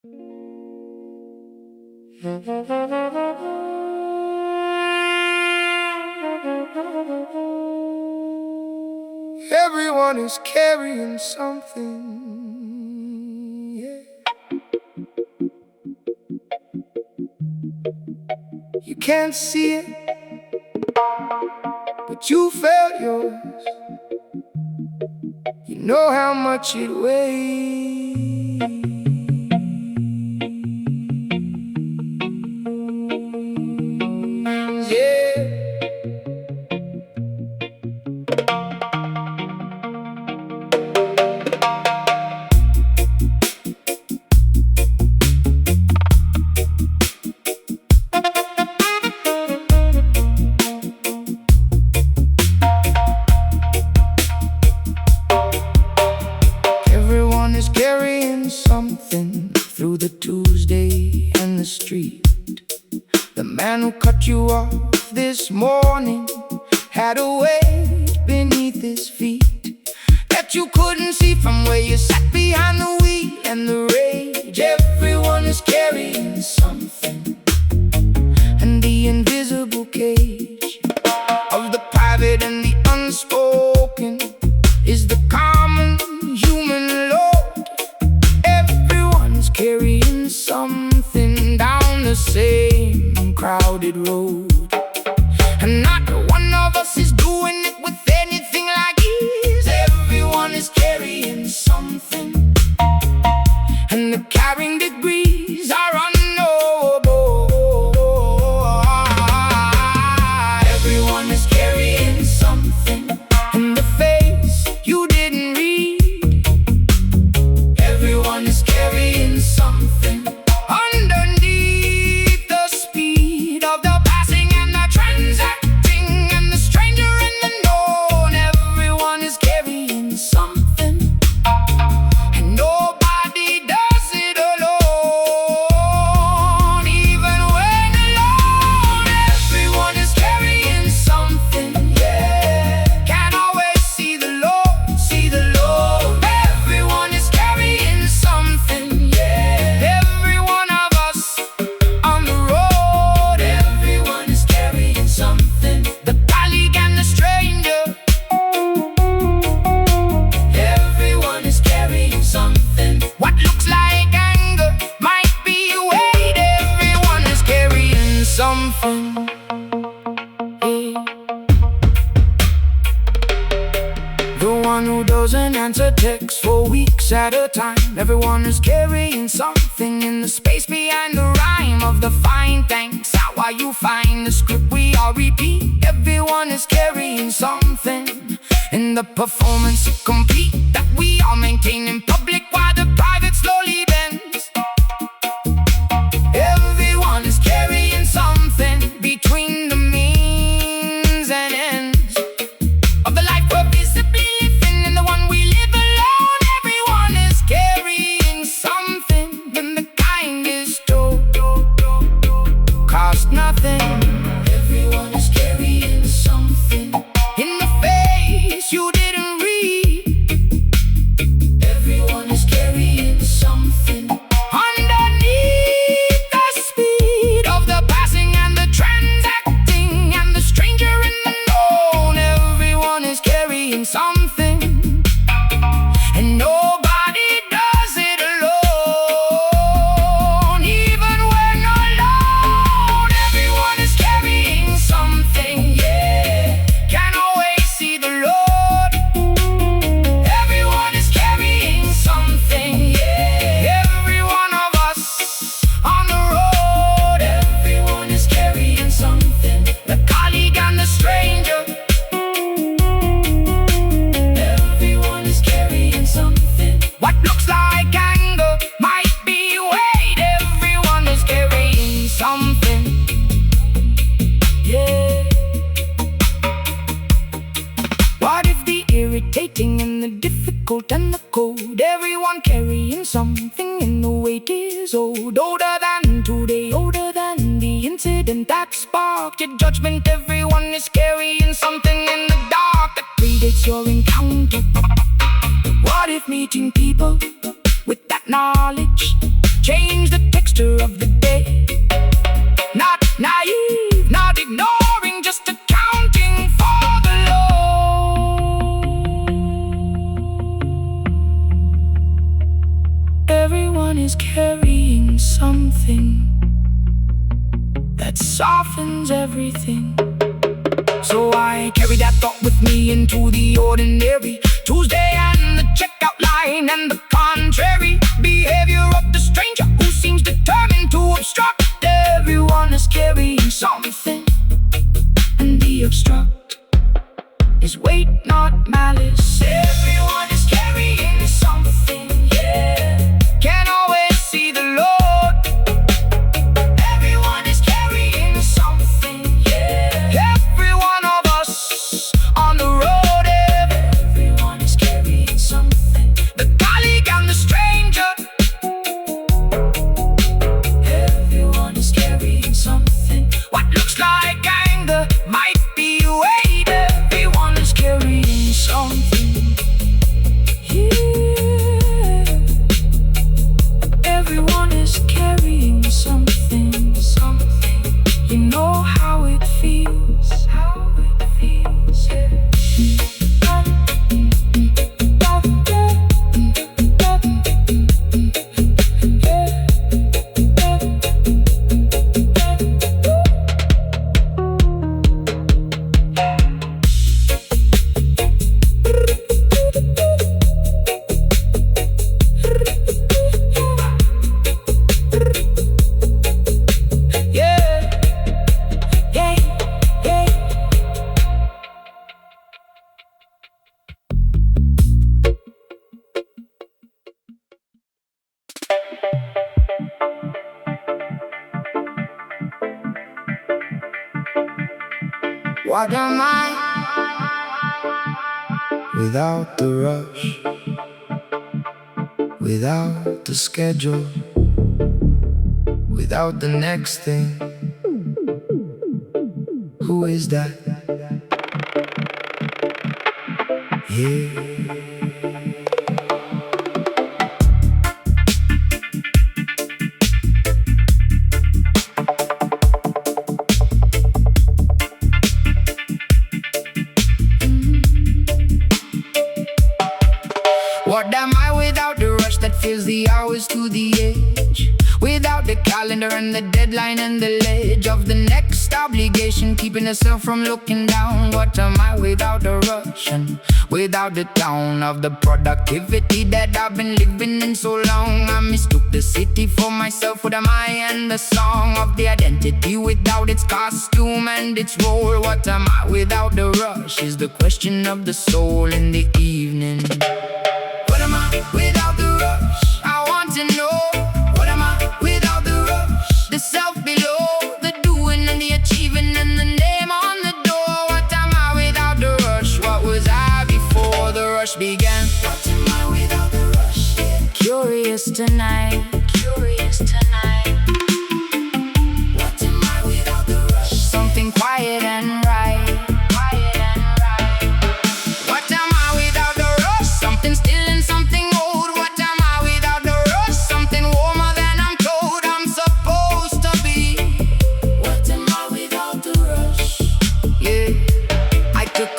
Everyone is carrying something, yeah. You can't see it, but you felt yours. You know how much it weighs. Yeah. Everyone is carrying something through the Tuesday and the street. The man who cut you off this morning had a weight beneath his feet that you couldn't see from where you sat behind the wheel. And the rage, everyone is carrying something. And the invisible cage of the private and the unspoken is the common human load. Everyone's carrying something down the same crowded road. And not one of us is doing it with anything like ease. Everyone is carrying something, and the carrying degrees are unknowable. Everyone is carrying something in the face you didn't read. Everyone is carrying something underneath the speed of the passing and the transacting and the stranger and the known. Everyone is carrying something, and nobody does it alone. Even when alone, everyone is carrying something, yeah. Can't always see the Lord, see the Lord. Everyone is carrying something, yeah. Every one of us on the road. Everyone is carrying something. The colleague and the stranger. Everyone is carrying something. What looks like anger might be weight. Everyone is carrying something, yeah. The one who doesn't answer texts for weeks at a time. Everyone is carrying something in the space behind the rhyme of the fine thanks. How are you find the script we all repeat? Everyone is carrying something in the performance complete that we all maintain in public while the private slowly bends. Everyone is carrying something between the means and ends of the life we're visibly living and the one we live alone. Everyone is carrying something, and the kind is told cost nothing. Everyone is carrying something in the face you didn't read. Everyone is carrying something underneath the speed of the passing and the transacting and the stranger and the known. Everyone is carrying something, and nobody does it alone. Even when alone, everyone is carrying something, yeah. Can't always see the Lord. Everyone is carrying something, yeah. Every one of us on the road. Everyone is carrying something. The colleague and the stranger. Everyone is carrying something. What looks like anger might be weight. Everyone is carrying something, yeah. What if the irritating and the difficult and the cold? Everyone carrying something, and the weight is old. Older than today, older than the incident that sparked your judgment. Everyone is carrying something in the dark that predates your encounter. What if meeting people with that knowledge change texture of the day. Not naive, not ignoring, just accounting for the low. Everyone is carrying something that softens everything. So I carry that thought with me into the ordinary Tuesday and the checkout line and the contrary behavior of the stranger who seems determined to obstruct. Everyone is carrying something, and the obstruct is weight, not malice. Everyone is carrying something, yeah. Can't always see the Lord. Everyone is carrying something, yeah. Every one of us on the road, everyone is carrying something. The colleague and the stranger, everyone is carrying something. What looks like anger might be weight. Everyone is carrying something, yeah. Everyone is carrying something, something. You know how it feels, yeah. What am I without the rush, without the schedule, without the next thing? Who is that? Yeah. What am I without the rush that fills the hours to the edge? Without the calendar and the deadline and the ledge of the next obligation, keeping herself from looking down. What am I without the rush and without the town of the productivity that I've been living in so long? I mistook the city for myself. What am I and the song of the identity without its costume and its role? What am I without the rush is the question of the soul in the evening. What am I without the rush? I want to know. What am I without the rush? The self below, the doing and the achieving and the name on the door. What am I without the rush? What was I before the rush began? What am I without the rush? Yeah. Curious tonight, curious tonight. What am I without the rush? Something quiet and right.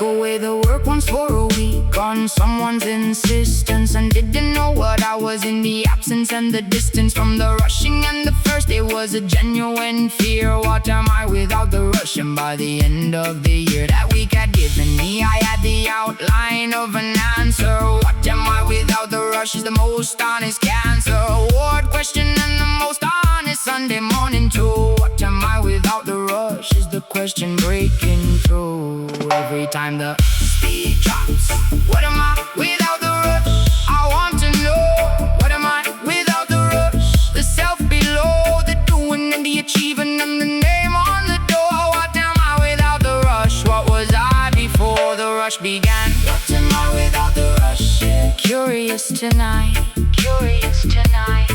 Away the work once for a week on someone's insistence, and didn't know what I was in the absence and the distance from the rushing and the first. It was a genuine fear. What am I without the rush? And by the end of the year that week had given me, I had the outline of an answer. What am I without the rush is the most honest cancer award question and the most honest Sunday morning too. What am I without the rush is the question breaking through every time the speed drops. What am I without the rush? I want to know. What am I without the rush? The self below, the doing and the achieving and the name on the door. What am I without the rush? What was I before the rush began? What am I without the rush? Yeah. Curious tonight, curious tonight.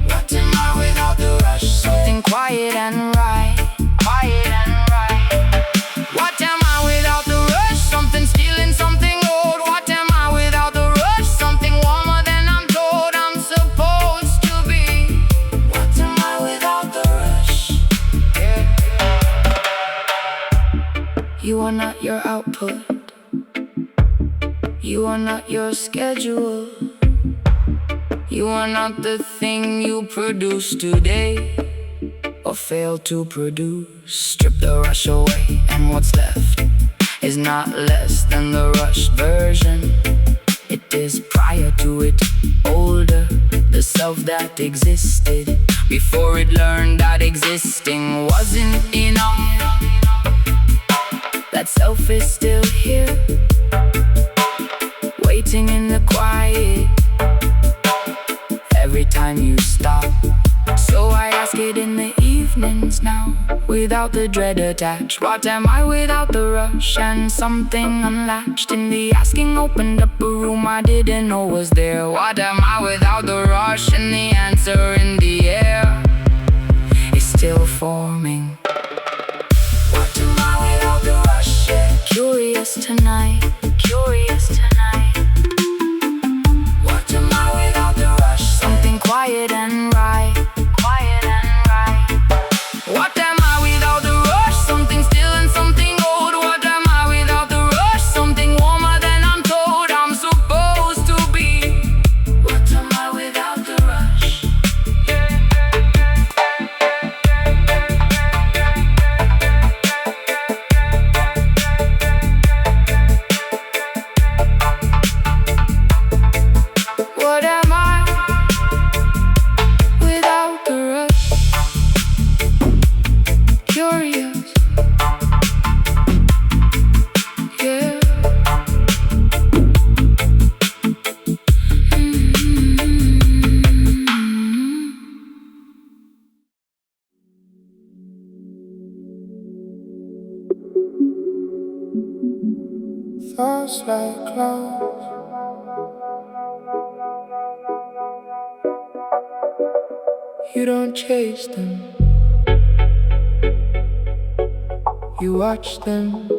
What am I without the rush? Something quiet and right, quiet and right. What am I without the rush? Something stealing, something old. What am I without the rush? Something warmer than I'm told I'm supposed to be. your output. You are not your schedule. You are not the thing you produce today or fail to produce. Strip the rush away and what's left is not less than the rushed version. It is prior to it, older, the self that existed before it learned that existing wasn't enough. That self is still here, waiting in the quiet every time you stop. So I ask it in the evenings now, without the dread attached. What am I without the rush? And something unlatched in the asking opened up a room I didn't know was there. What am I without the rush? And the answer in the air is still forming. What am I without the rush? Yeah. Curious tonight, curious tonight. What am I without the rush? Something quiet and right, quiet and right. What am I without the rush? Something still and something old. What am I without the rush? Something warmer than I'm told I'm supposed to be. What am I without the rush? What am I without the rush? Curious, yeah. Thoughts like clouds, you don't chase them, you watch them,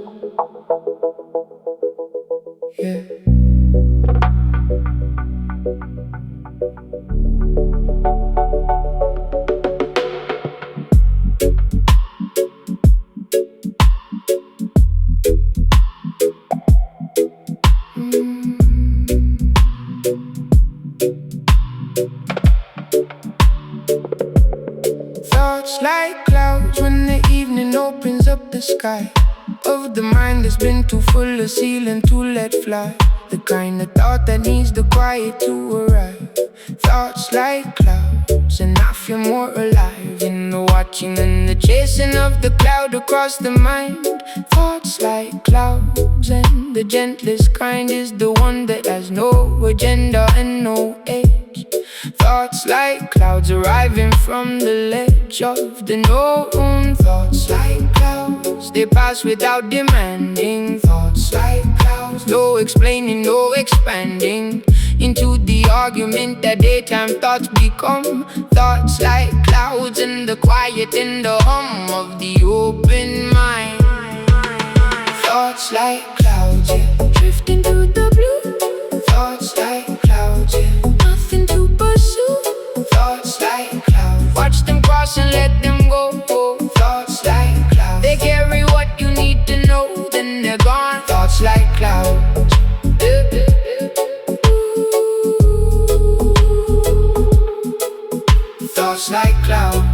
yeah. Thoughts like clouds when the evening opens up the sky of the mind that's been too full of ceiling to let fly. The kind of thought that needs the quiet to arrive. Thoughts like clouds, and I feel more alive in the watching and the chasing of the cloud across the mind. Thoughts like clouds, and the gentlest kind is the one that has no agenda and no edge. Thoughts like clouds arriving from the ledge of the known. Thoughts like clouds, they pass without demanding. Thoughts like clouds, no explaining, no expanding into the argument that daytime thoughts become. Thoughts like clouds in the quiet, in the hum of the open mind. Thoughts like clouds, yeah, drifting through the blue. Thoughts like clouds, yeah, nothing to pursue. Thoughts like clouds, watch them cross and let them go. Thoughts like clouds, they carry what you need to know, then they're gone. Thoughts like clouds, thoughts like clouds.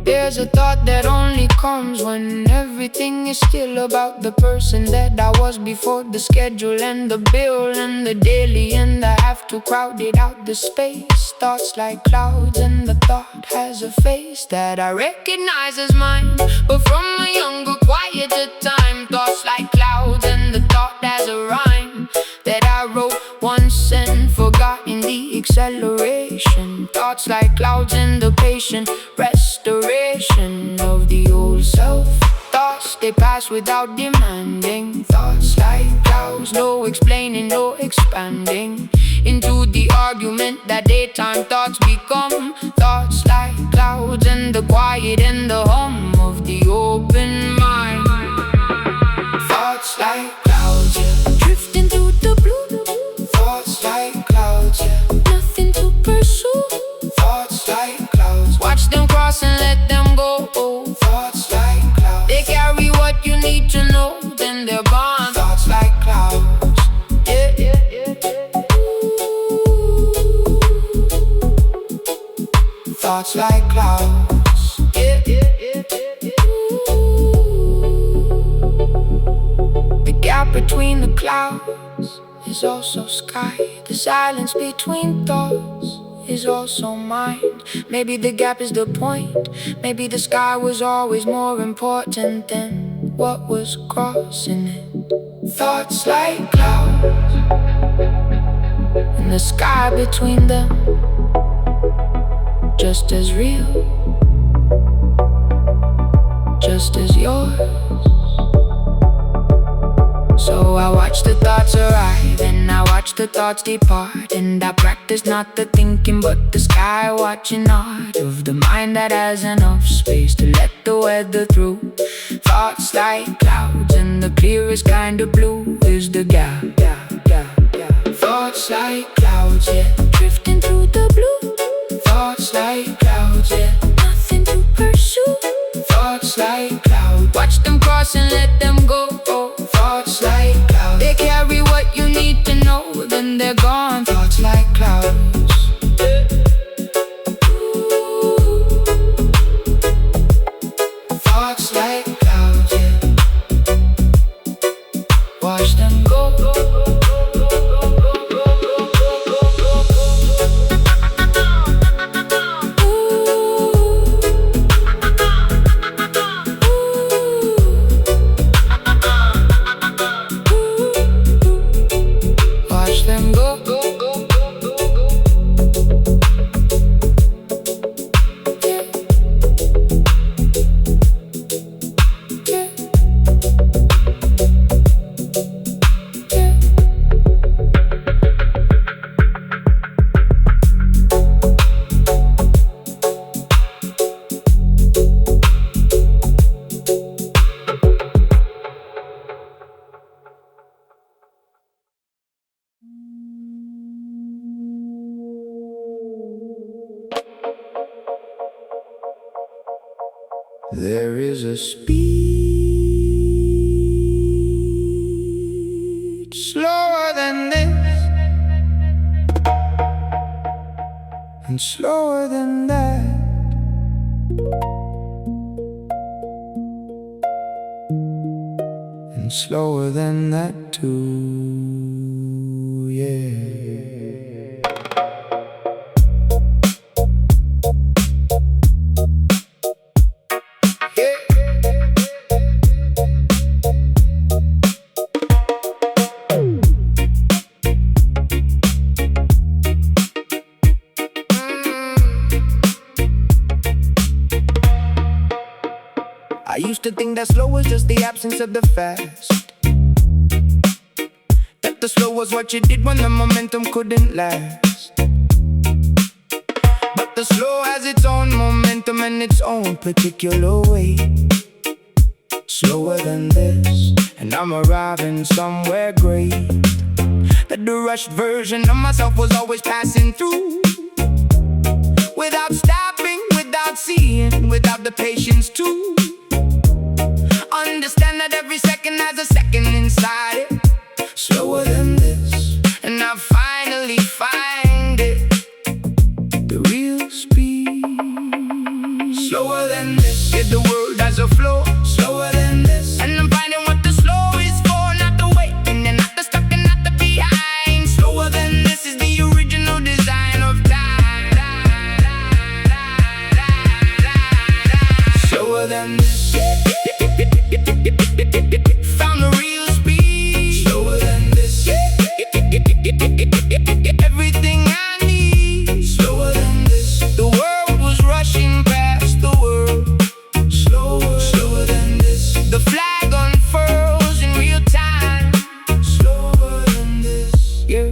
There's a thought that only comes when everything is still about the person that I was before the schedule and the bill and the daily, and I have to crowd it out the space. Thoughts like clouds, and the thought has a face that I recognize as mine, but from a younger, quieter time. Thoughts like clouds, and the thought has a rhyme that I wrote once and forgot in the acceleration. Thoughts like clouds and the patient restoration of the old self. Thoughts, they pass without demanding. Thoughts like clouds, no explaining, no expanding into the argument that daytime thoughts become. Thoughts like clouds and the quiet and the hum of the open mind. Thoughts like clouds, yeah, drifting through the blue. Thoughts like clouds, yeah, nothing to pursue. Thoughts like clouds, watch them cross thoughts like clouds. Yeah. The gap between the clouds is also sky. The silence between thoughts is also mind. Maybe the gap is the point. Maybe the sky was always more important than what was crossing it. Thoughts like clouds, and the sky between them just as real, just as yours. So I watch the thoughts arrive, and I watch the thoughts depart, and I practice not the thinking but the sky watching art of the mind that has enough space to let the weather through. Thoughts like clouds, and the clearest kind of blue is the gap. Thoughts like clouds, yeah, drifting through the blue. Thoughts like clouds, yeah, nothing to pursue. Thoughts like clouds, watch them cross and let them go. Thoughts like clouds, they carry what you need to know, then they're gone. Thoughts like clouds. Thoughts like clouds, yeah. Watch them go. There is a speed slower than this, and slower than that, and slower than that too, yeah. I used to think that slow was just the absence of the fast, that the slow was what you did when the momentum couldn't last. But the slow has its own momentum and its own particular way. Slower than this, and I'm arriving somewhere great. That the rushed version of myself was always passing through, without stopping, without seeing, without the patience to understand that every second has a second inside it. Slower than this, and I finally find it, the real speed. Slower than this, yeah, the world has a flow. Slower than this, and I'm finding what the slow is for. Not the waiting, and not the stuck, and not the behind. Slower than this is the original design of time. Slower than this, found the real speed. Slower than this, everything I need. Slower than this, the world was rushing past the world. Slower than this, the flag unfurls in real time. Slower than this, yeah.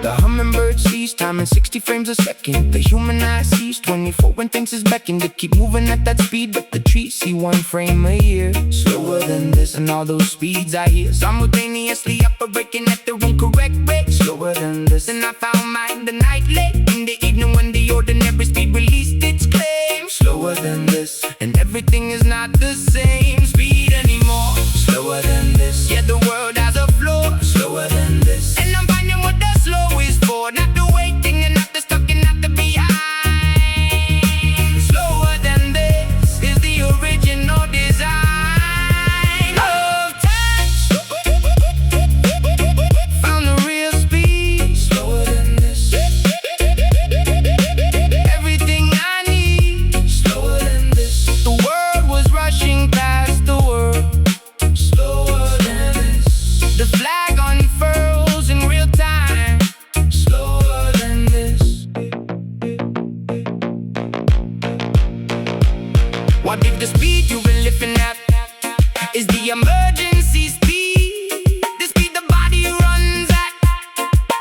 The hummingbird sees time in 60 frames a second. The human eye sees 24 when things is beckoned to keep moving at that speed, but the trees see 1 frame a year. Slower than this, and all those speeds I hear simultaneously operating at their own correct rate. Slower than this, and I found mine the night late in the evening when the ordinary speed released its claim. Slower than this, and everything is not the same speed anymore. Slower than this, yeah, the world has a flow. Slower than this, and I'm finding what the slow is for. Not the waiting, and not the stuck, and not the behind. The flag unfurls in real time, slower than this. What if the speed you've been lifting at is the emergency speed? The speed the body runs at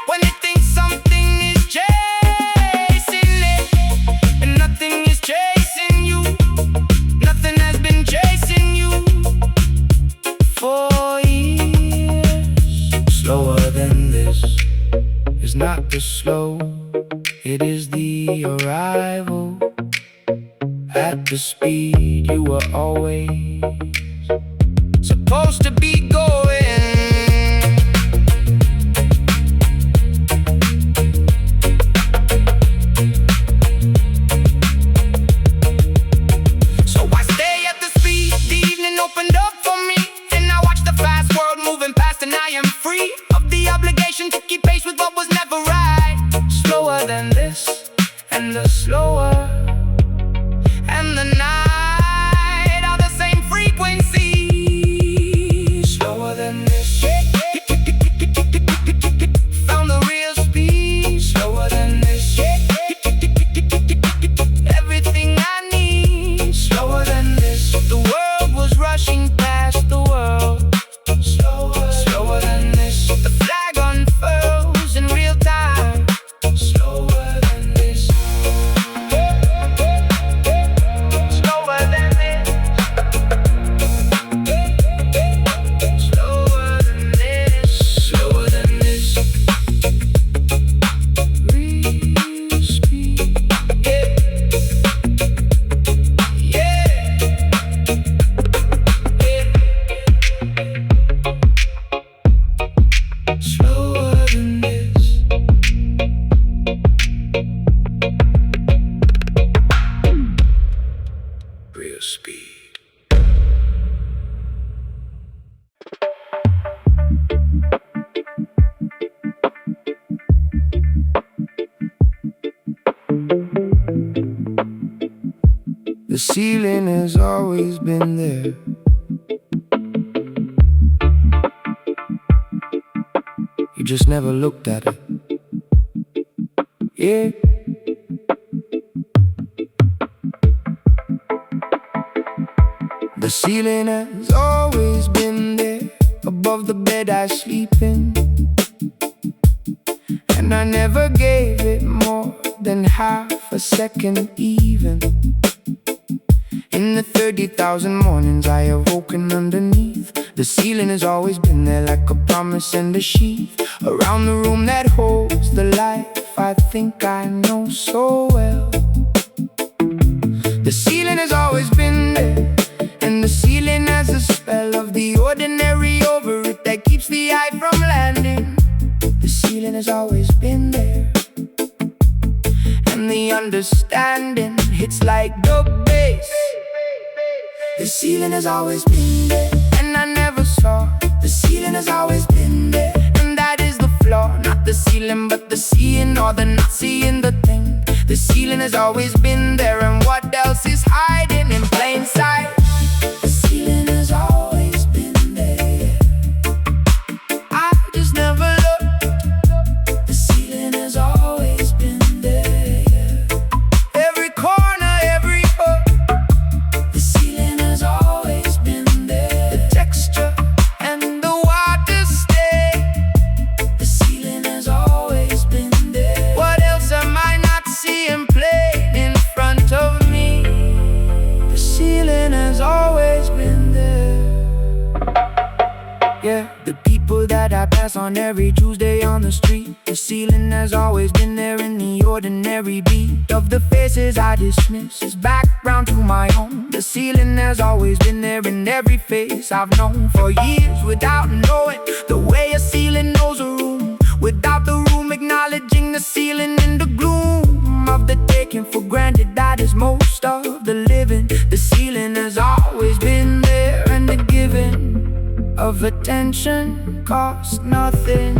when it thinks something is chasing it, and nothing is chasing you. Nothing has been chasing you for years. Slower than this is not the slow, it is the arrival at the speed you were always supposed to be going. So I stay at the speed the evening opened up for me, and I watch the fast world moving past, and I am free of the obligation to keep pace with what was never right. Slower than this, and the slower and the night are the same frequency. Slower than this, found the real speed. Slower than this, everything I need. Slower than this, the world was rushing past the world. Slower than this, the flag unfurls in real time. Slower than this. The ceiling has always been there. You just never looked at it. Yeah. The ceiling has always been there, above the bed I sleep in. And I never gave it more than half a second even. In the 30,000 mornings I have woken underneath. The ceiling has always been there like a promise and a sheath around the room that holds the life I think I know so well. The ceiling has always been there, and the ceiling has a spell of the ordinary over it that keeps the eye from landing. The ceiling has always been there, and the understanding hits like the bass. The ceiling has always been there, and I never saw. The ceiling has always been there, and that is the flaw. Not the ceiling, but the seeing, or the not seeing the thing. The ceiling has always been there, and what else is hiding in plain sight? The ceiling has always been there, I just never looked. The ceiling has always been there, every corner, every hook. The ceiling has always been there, the texture and the water stay. The ceiling has always been there. What else am I not seeing played in front of me? The ceiling has always been there. Yeah, the people that I pass on every Tuesday on the street. The ceiling has always been there in the ordinary beat of the faces I dismiss as background to my own. The ceiling has always been there in every face I've known for years without knowing the way a ceiling knows a room, without the room acknowledging the ceiling in the gloom of the taking for granted that is most of the living. The ceiling has always been there, and the giving of attention costs nothing.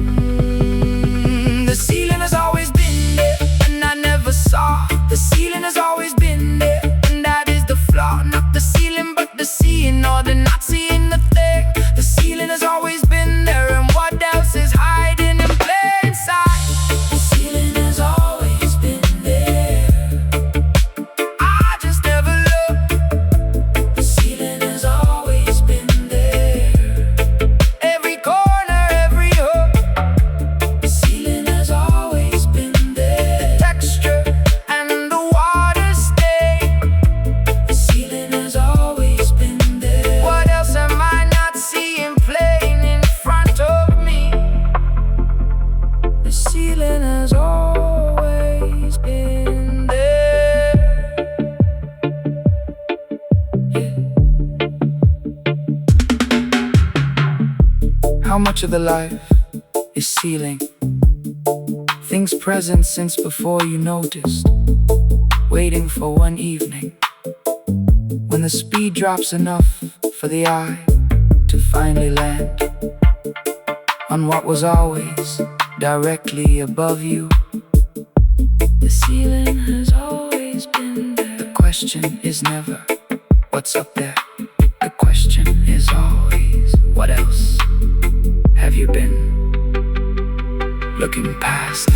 The ceiling has always been there, and I never saw. The ceiling has always been there, and that is the flaw. Not the ceiling, but the seeing, or the not seeing the thing. The ceiling has always been there, and much of the life is ceiling. Things present since before you noticed, waiting for one evening when the speed drops enough for the eye to finally land on what was always directly above you. The ceiling has always been there. The question is never what's up there. The question is always what else have you been looking past?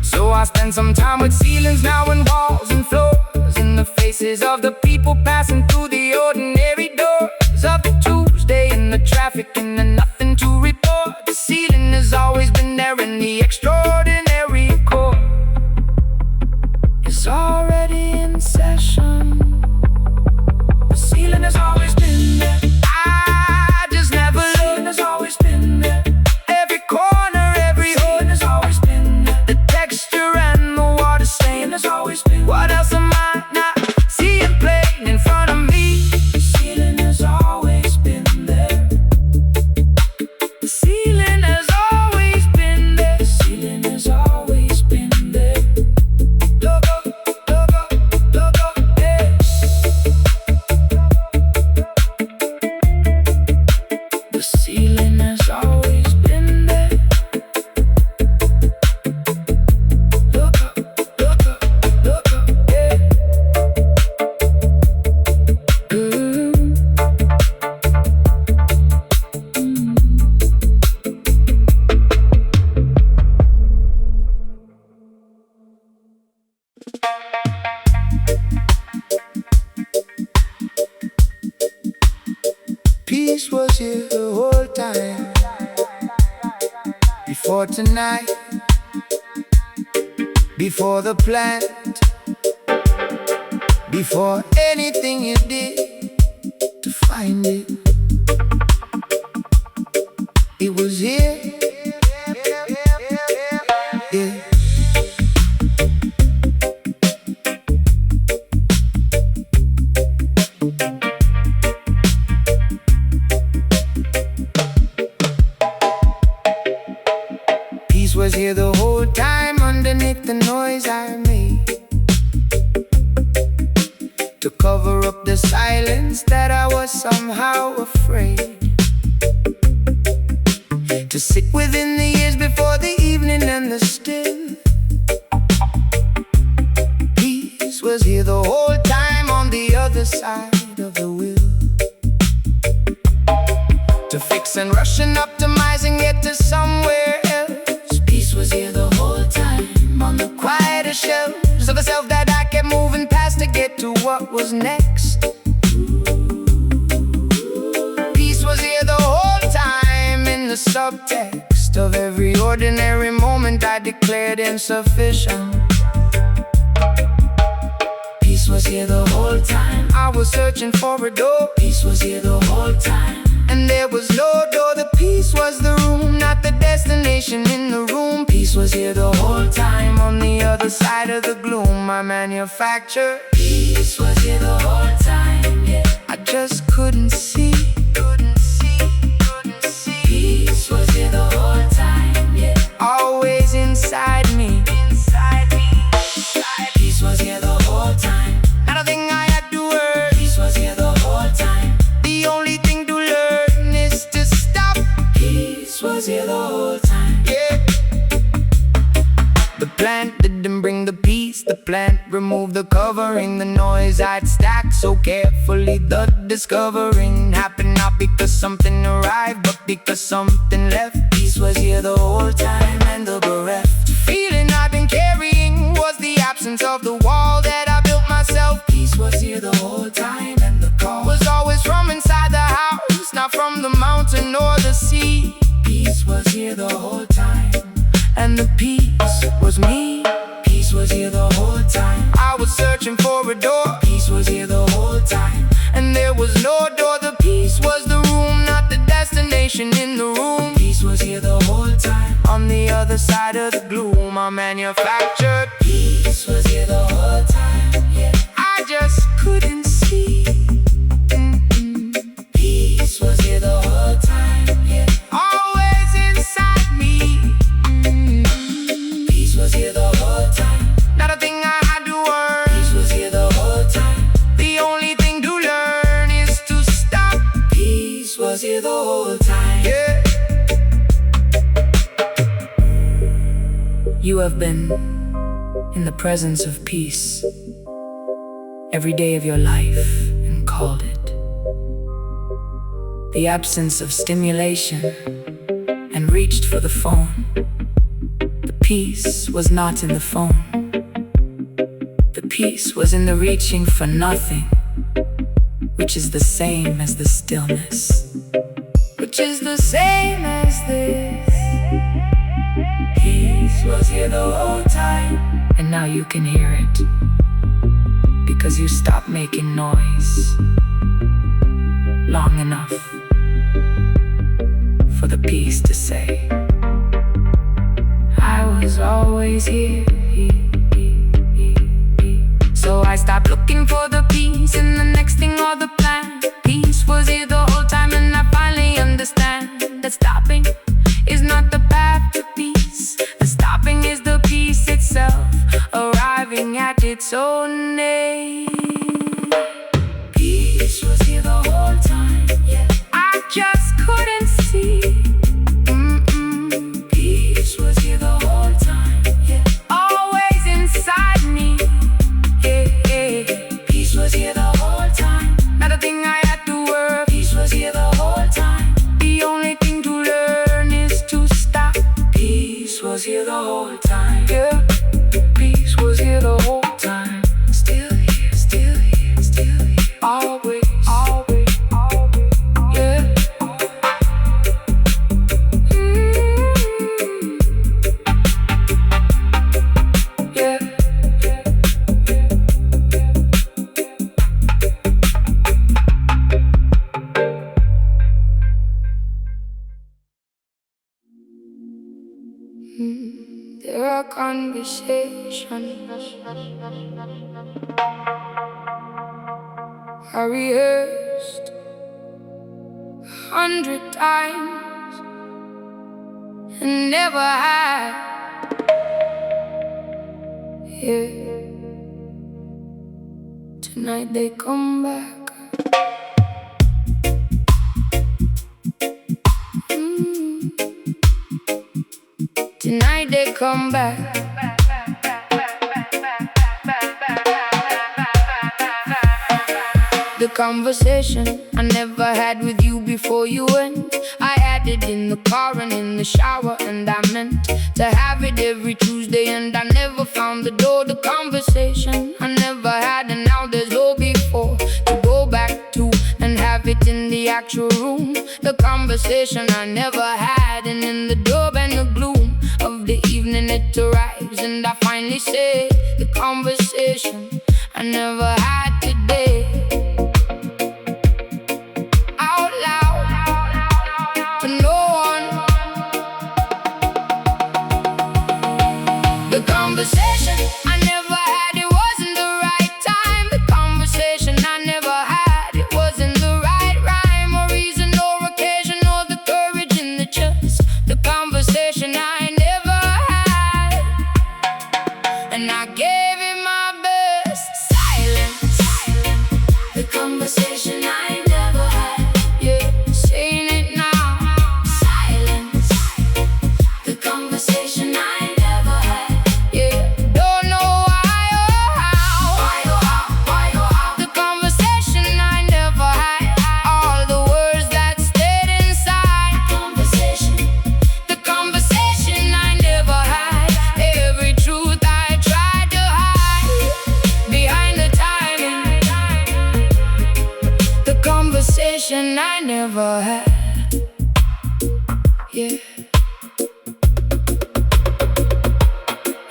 So I spend some time with ceilings now and walls and floors, in the faces of the people passing through the ordinary doors of the Tuesday, in the traffic and the nothing to report. The ceiling has always been there, and the extraordinary core is already in session. The ceiling has always been there. I just never looked. The ceiling has always been there. Every corner, every hood has always been there. The texture and the water stain has always been. What else am I not seeing plain in front of me? The ceiling has always been there. The ceiling has always been there. The ceiling has always been there. Look up, yeah. The ceiling has always been there. Look up, yeah. Peace was here the whole time. Before tonight, before the plant, before anything you did to find it. It was here, yeah. Peace was here the whole time, underneath the noise I made, to cover up the silence that I was somehow afraid to sit within the years before the evening and the still. Peace was here the whole time, on the other side of the wheel, to fix and rush and optimize and get to somewhere else. Peace was here the whole time, on the quieter shelves of the self that I kept moving past to get to what was next. Peace was here the whole time, in the subtext of every ordinary moment I declared insufficient. Peace was here the whole time, I was searching for a door. Peace was here the whole time, and there was no door. The peace was the room, not the destination in the room. Peace was here the whole time, on the other side of the gloom I manufactured. Peace was here the whole time, yeah. I just couldn't see. Peace was here the whole time, yeah. Always inside me. Peace was here the whole time, not a thing I had to earn. Peace was here the whole time, the only thing to learn is to stop. Peace was here the whole time, yeah. The plant didn't bring the peace, the plant removed the covering. The noise I'd stacked so carefully, the discovering happened not because something arrived, but because something left. Peace was here the whole time, and the bereft feeling I've been carrying was the absence of the wall that I built myself. Peace was here the whole time, and the call was always from inside the house, not from the mountain or the sea. Peace was here the whole time, and the peace was me. Peace was here the whole time, I was searching for a door. Peace was here the whole time, and there was no door. The peace was the room, not the destination in the room. Peace was here the whole time, on the other side of the gloom I manufactured. Peace was here the whole time, yeah. I just couldn't see. Peace was here the whole time, yeah. Always inside me. Peace was here the whole time. Not a thing I had to worry. Peace was here the whole time. The only thing to learn is to stop. Peace was here the whole time, yeah. You have been in the presence of peace every day of your life and called it the absence of stimulation and reached for the phone. The peace was not in the phone. The peace was in the reaching for nothing, which is the same as the stillness, which is the same as this. Peace was here the whole time, and now you can hear it because you stopped making noise long enough for the peace to say, I was always here. So I stopped looking for the peace in the next thing or the plan. Peace was here the whole time, and I finally understand that stopping is not the path to peace. The stopping is the peace itself, arriving at its own name. Peace was here the whole time, yeah. I just couldn't see. Peace was here the whole time, yeah. Always inside me, yeah. Peace was here the whole time. Not a thing I had to worry. Peace was here the whole time. The only thing to learn is to stop. Peace was here the whole time, yeah. Peace was here the whole time. Still here, still here, still here. Always, always, always, yeah. Yeah. There are conversations I rehearsed 100 times and never had. Yeah. Tonight they come back. Tonight they come back. The conversation I never had with you before you went, I had it in the car and in the shower, and I meant to have it every Tuesday, and I never found the door. The conversation I never had, and now there's no before to go back to and have it in the actual room. The conversation I never had, and in the dub and the gloom of the evening it arrives, and I finally say the conversation I never had today. Out loud, to no one. The conversation I never had, it wasn't the right time. The conversation I never had, it wasn't the right rhyme or reason or occasion or the courage in the chest. The conversation I never had, and I gave it my best. Silence. The conversation I never had, yeah, saying it now. Silence. The conversation I never had, yeah, don't know why or how. Why or how, why or how. The conversation I never had, all the words that stayed inside. The conversation I never had, every truth I tried to hide behind the timing. The conversation I never had, yeah.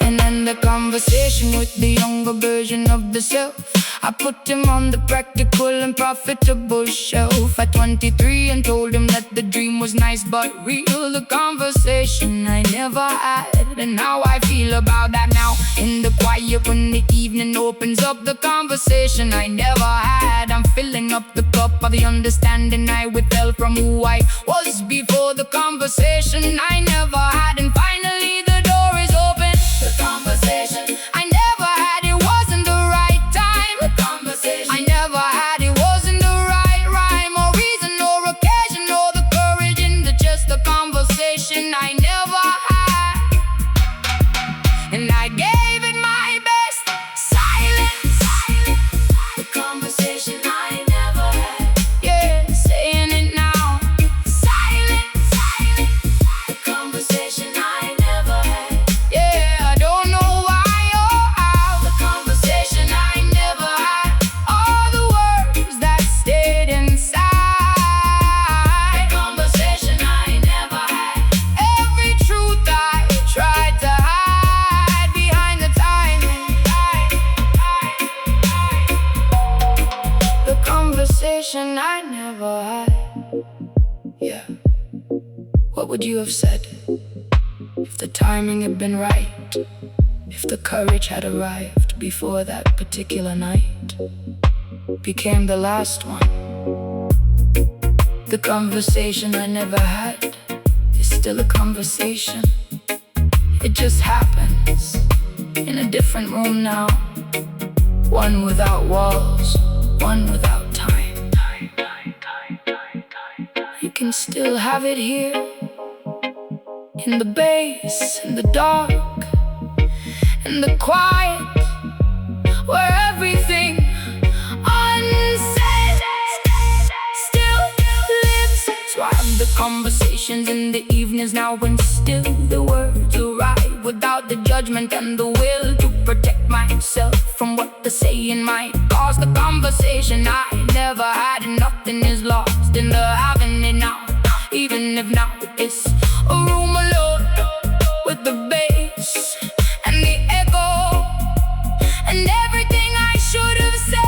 And then the a conversation with the younger version of the self. I put him on the practical and profitable shelf at 23 and told him that the dream was nice but real. The conversation I never had, and how I feel about that now. In the quiet when the evening opens up, the conversation I never had. I'm filling up the cup of the understanding I withheld from who I was before. The conversation I never had, and finally the door is open. The conversation I never had, it wasn't the right time. The conversation I never had, it wasn't the right rhyme or reason or occasion or the courage in the just. The conversation I never had, and I gave it my best. Silence. The conversation I never had. Yeah, saying it now. Silence. The conversation I never had. Yeah, I don't know why or how. The conversation I never had. All the words that stayed inside. The conversation I never had. Every truth I tried to hide behind the timing. The conversation I never had. Yeah. What would you have said if the timing had been right? If the courage had arrived before that particular night became the last one? The conversation I never had is still a conversation. It just happens in a different room now. One without walls, one without time. You can still have it here, in the bass, in the dark, in the quiet, where everything unsaid still lives. So I have the conversations in the evenings now, when still the words arrive without the judgment and the will to protect myself from what the saying might cause. The conversation I never had, and nothing is lost in the having it now. Even if now it's a room alone with the bass and the echo and everything I should have said.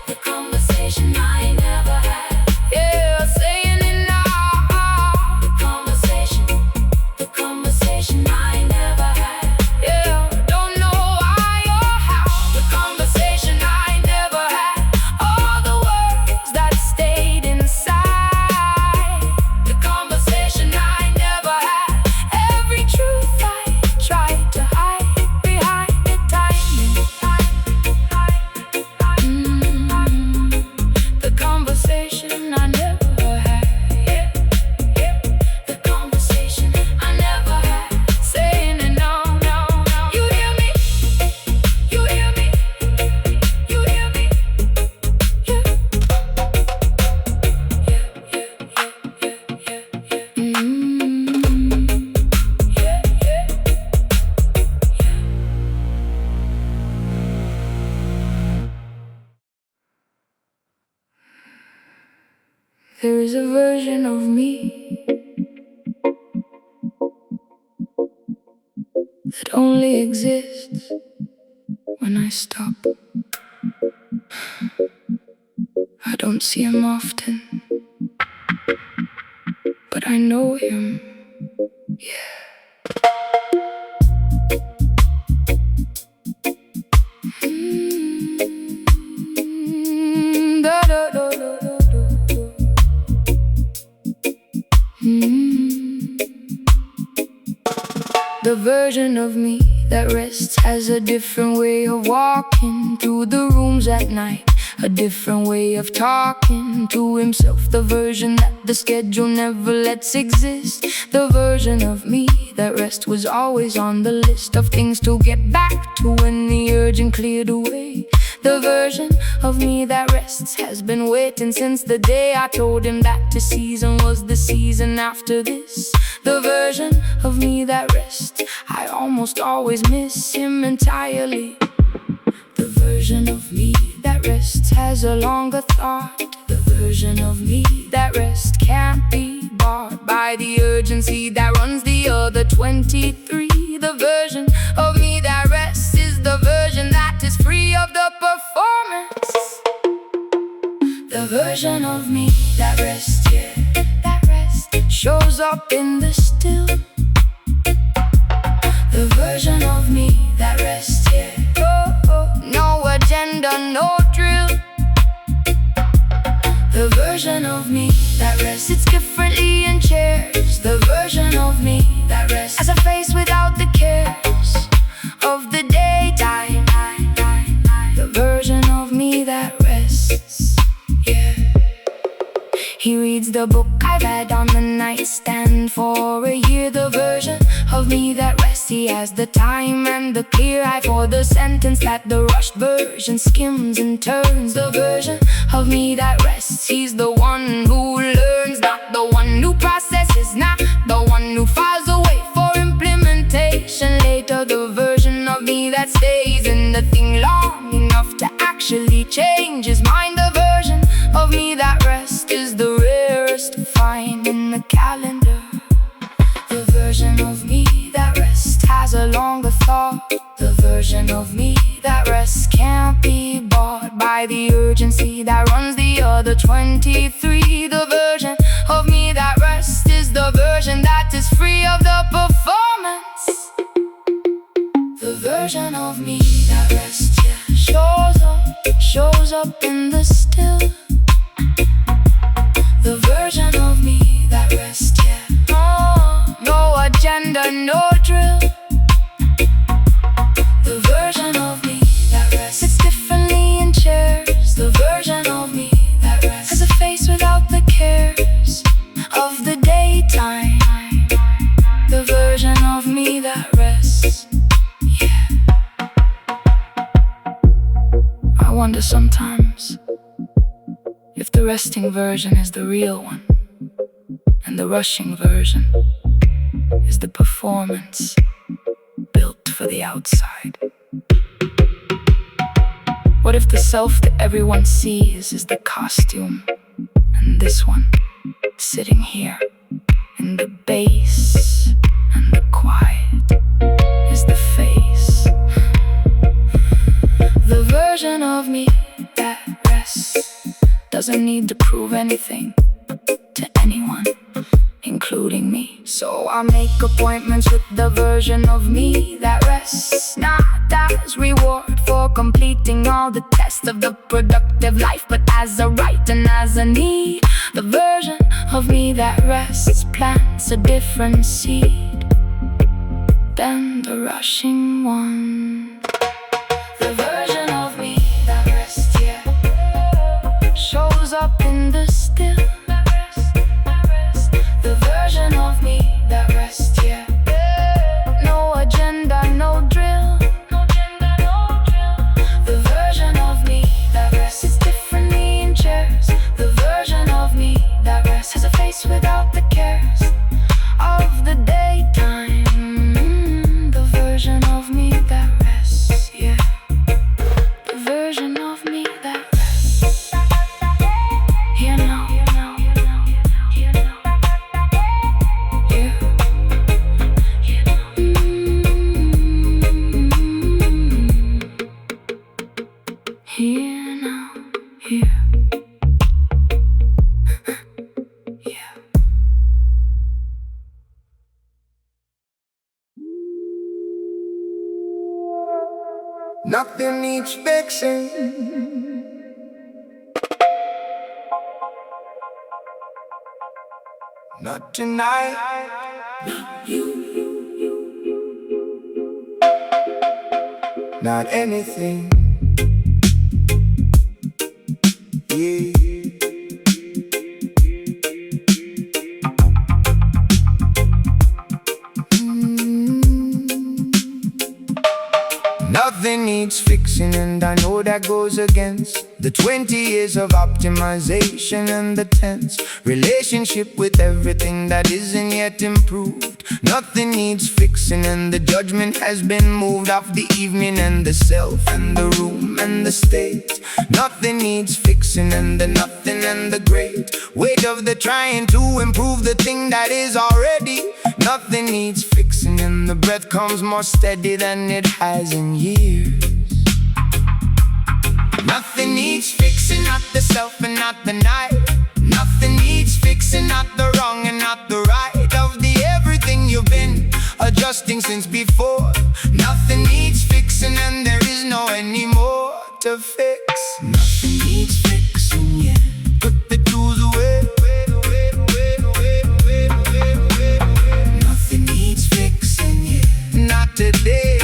The conversation I never had. Yeah, saying it now. The conversation I never had. Yeah, don't know why or how. The conversation I never had. All the words that stayed inside. The conversation I never had. Every truth I tried to hide behind the timing. The conversation I never had. Yeah. The conversation I never had. Saying it now. You hear me? You hear me? You hear me? There is a version of me that only exists when I stop. I don't see him often, but I know him, yeah. Da, da, da, da, da, da. The version of me that rests has a different way of walking through the rooms at night, a different way of talking to himself. The version that the schedule never lets exist. The version of me that rest was always on the list of things to get back to when the urgent cleared away. The version of me that rests has been waiting since the day I told him that this season was the season after this. The version of me that rests, I almost always miss him entirely. The version of me that rests has a longer thought. The version of me that rests can't be bought by the urgency that runs the other 23. The version of me that rests is the version that is free of the performance. The version of me that rests, yeah, that rests, shows up in the still. The version of me that rests, yeah, no agenda, no drill. The version of me that rests sits differently in chairs. The version of me that rests has a face without the cares of the daytime. The version of me that rests, yeah. He reads the book I've had on the nightstand for a year. The version of me that rests, he has the time and the clear eye for the sentence that the rushed version skims and turns. The version of me that rests, he's the one who learns, not the one who processes, not the one who files away for implementation later. The version of me that stays in the thing long enough to actually change his mind. The version of me that rests is the rarest to find in the calendar. The version of me that rests has a longer thought. The version of me that rests can't be bought by the urgency that runs the other 23. The version of me that rests is the version that is free of the performance. The version of me that rests, yeah, shows up in the still. The version of me that rests, yeah, no agenda, no drill. The version of me that rests sits differently in chairs. The version of me that rests has a face without the cares of the daytime. The version of me that rests, yeah. I wonder sometimes if the resting version is the real one, and the rushing version is the performance built for the outside. What if the self that everyone sees is the costume, and this one sitting here in the bass, and the quiet is the face? The version of me that rests doesn't need to prove anything to anyone, including me. So I make appointments with the version of me that rests, not as reward for completing all the tests of the productive life, but as a right and as a need. The version of me that rests plants a different seed than the rushing one. The version of me that rests, yeah, shows up in the still. The version of me that rests, yeah, no agenda, no drill. The version of me that rests is differently in chairs. The version of me that rests has a face without the cares of the daytime. The version of me that rests, yeah, the version of me that rests. You know, you know, you know, you know, you know. Here now, here. Yeah. Nothing needs fixing. Not tonight. Not you. Not anything. Yeah. Nothing needs fixing, and I know that goes against the 20 years of optimization and the tense relationship with everything that isn't yet improved. Nothing needs fixing, and the judgment has been moved off the evening and the self and the room and the state. Nothing needs fixing, and the nothing and the great weight of the trying to improve the thing that is already. Nothing needs fixing, and the breath comes more steady than it has in years. Nothing needs fixing, not the self and not the night. Nothing needs fixing, not the wrong and not the right of the everything you've been adjusting since before. Nothing needs fixing, and there is no anymore to fix. Nothing needs fixing, yeah. Put the tools away. Nothing needs fixing, yeah. Not today.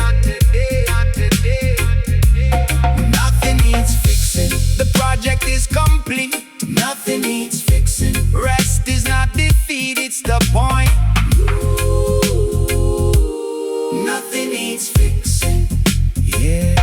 Nothing needs fixing. The project is complete. Nothing needs fixing. Rest is not defeat, it's the point. Nothing needs fixing. Yeah.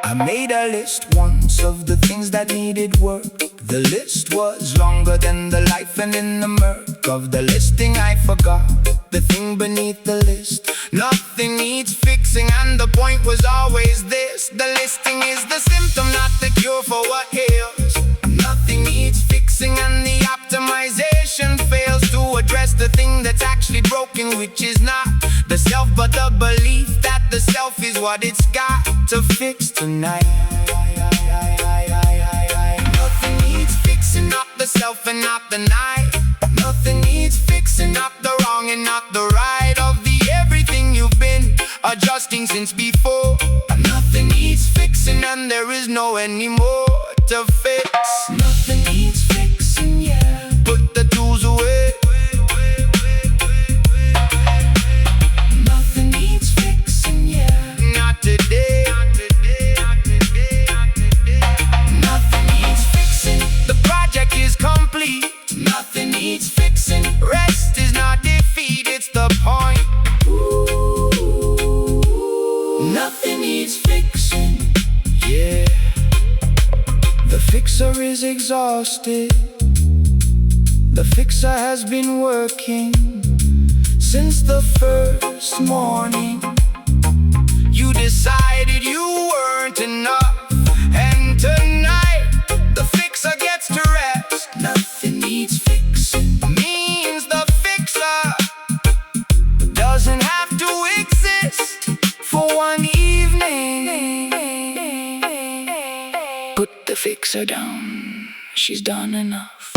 I made a list once of the things that needed work. The list was longer than the life, and in the murk of the listing I forgot the thing beneath the list. Nothing needs fixing, and the point was always this: the listing is the symptom, not the cure for what ails. Nothing needs fixing, and the optimization fails to address the thing that's actually broken, which is not the self but the belief that the self is what it's got to fix tonight. Nothing needs fixing, not the self and not the night. Nothing needs fixing, not the wrong and not the right of the everything you've been adjusting since before. Nothing needs fixing, and there is no anymore to fix. Nothing needs fixing, yeah. Put the tools away. Nothing needs fixing, yeah. Not today. Nothing needs fixing. The project is complete. Nothing needs fixing. Rest is not defeat, it's the point. Nothing needs fixing, yeah. The fixer is exhausted. The fixer has been working since the first morning. You decided you weren't enough, and tonight the fixer gets to rest. Nothing needs fixing means the fixer doesn't have to exist for one evening. Put the fixer down, she's done enough.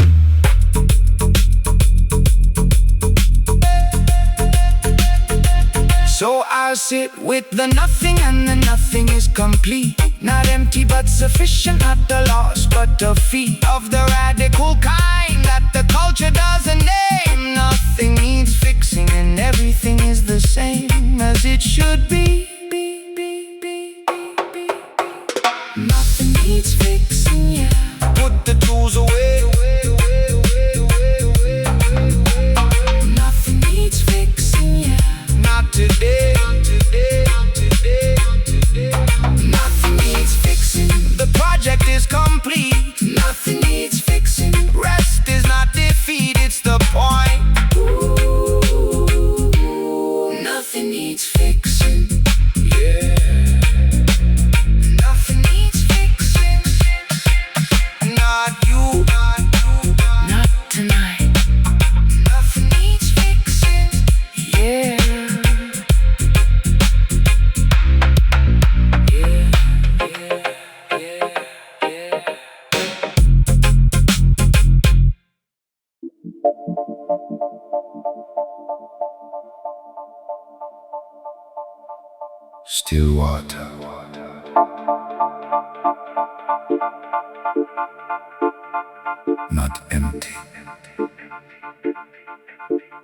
So I'll sit with the nothing, and the nothing is complete. Not empty but sufficient, not the loss but the feat of the radical kind that the culture doesn't name. Nothing needs fixing, and everything is the same as it should be. Nothing needs fixing, yeah. Put the tools away. Nothing needs fixing, yeah. Not today. Nothing needs fixing. The project is complete. Nothing needs fixing. Rest is not defeat, it's the point. Nothing needs fixing, yeah. Nothing needs fixing. Not you, not tonight. Nothing needs fixing, yeah. Still water, not empty,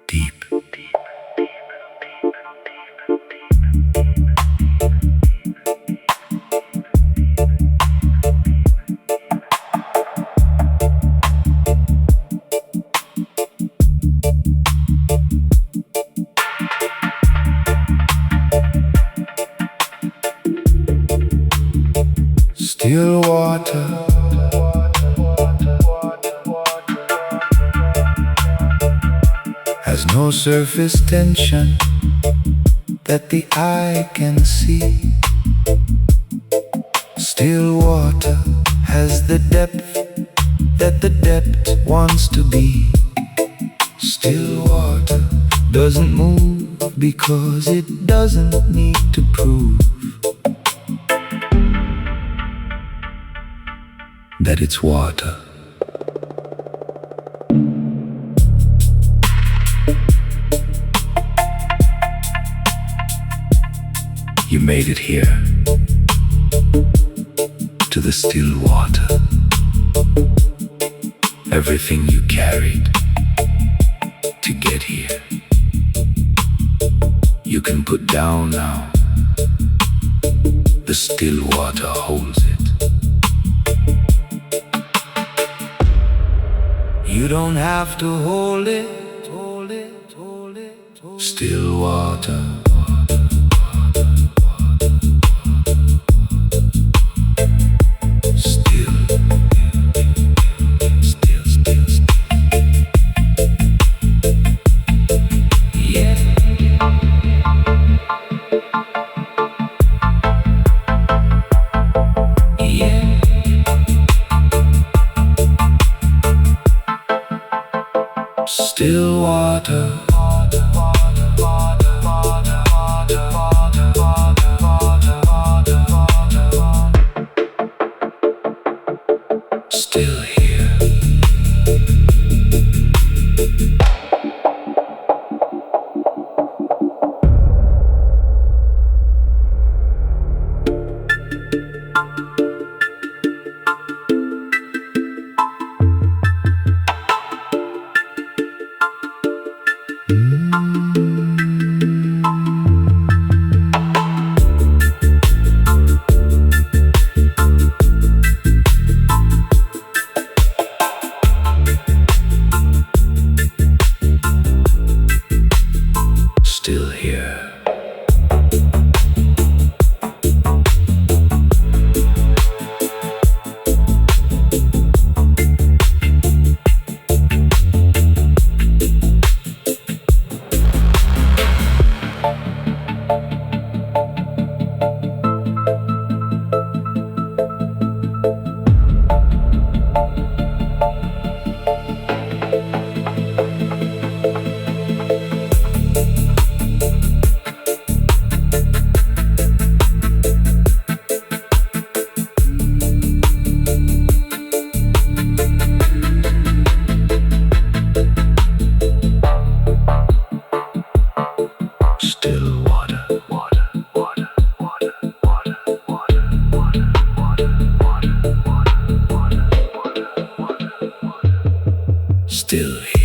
deep. Still water, has No surface tension that the eye can see. Still water has the depth that the depth wants to be. Still water doesn't move because it doesn't need to prove that it's water. You made it here, to the still water. Everything you carried to get here, you can put down now. The still water holds it. You don't have to hold it, hold it, hold it, hold it. Still water. Still water. Still here. Still here. Still water, water, water, water, water, water, water, water, water, water, water, water, water, water. Still here.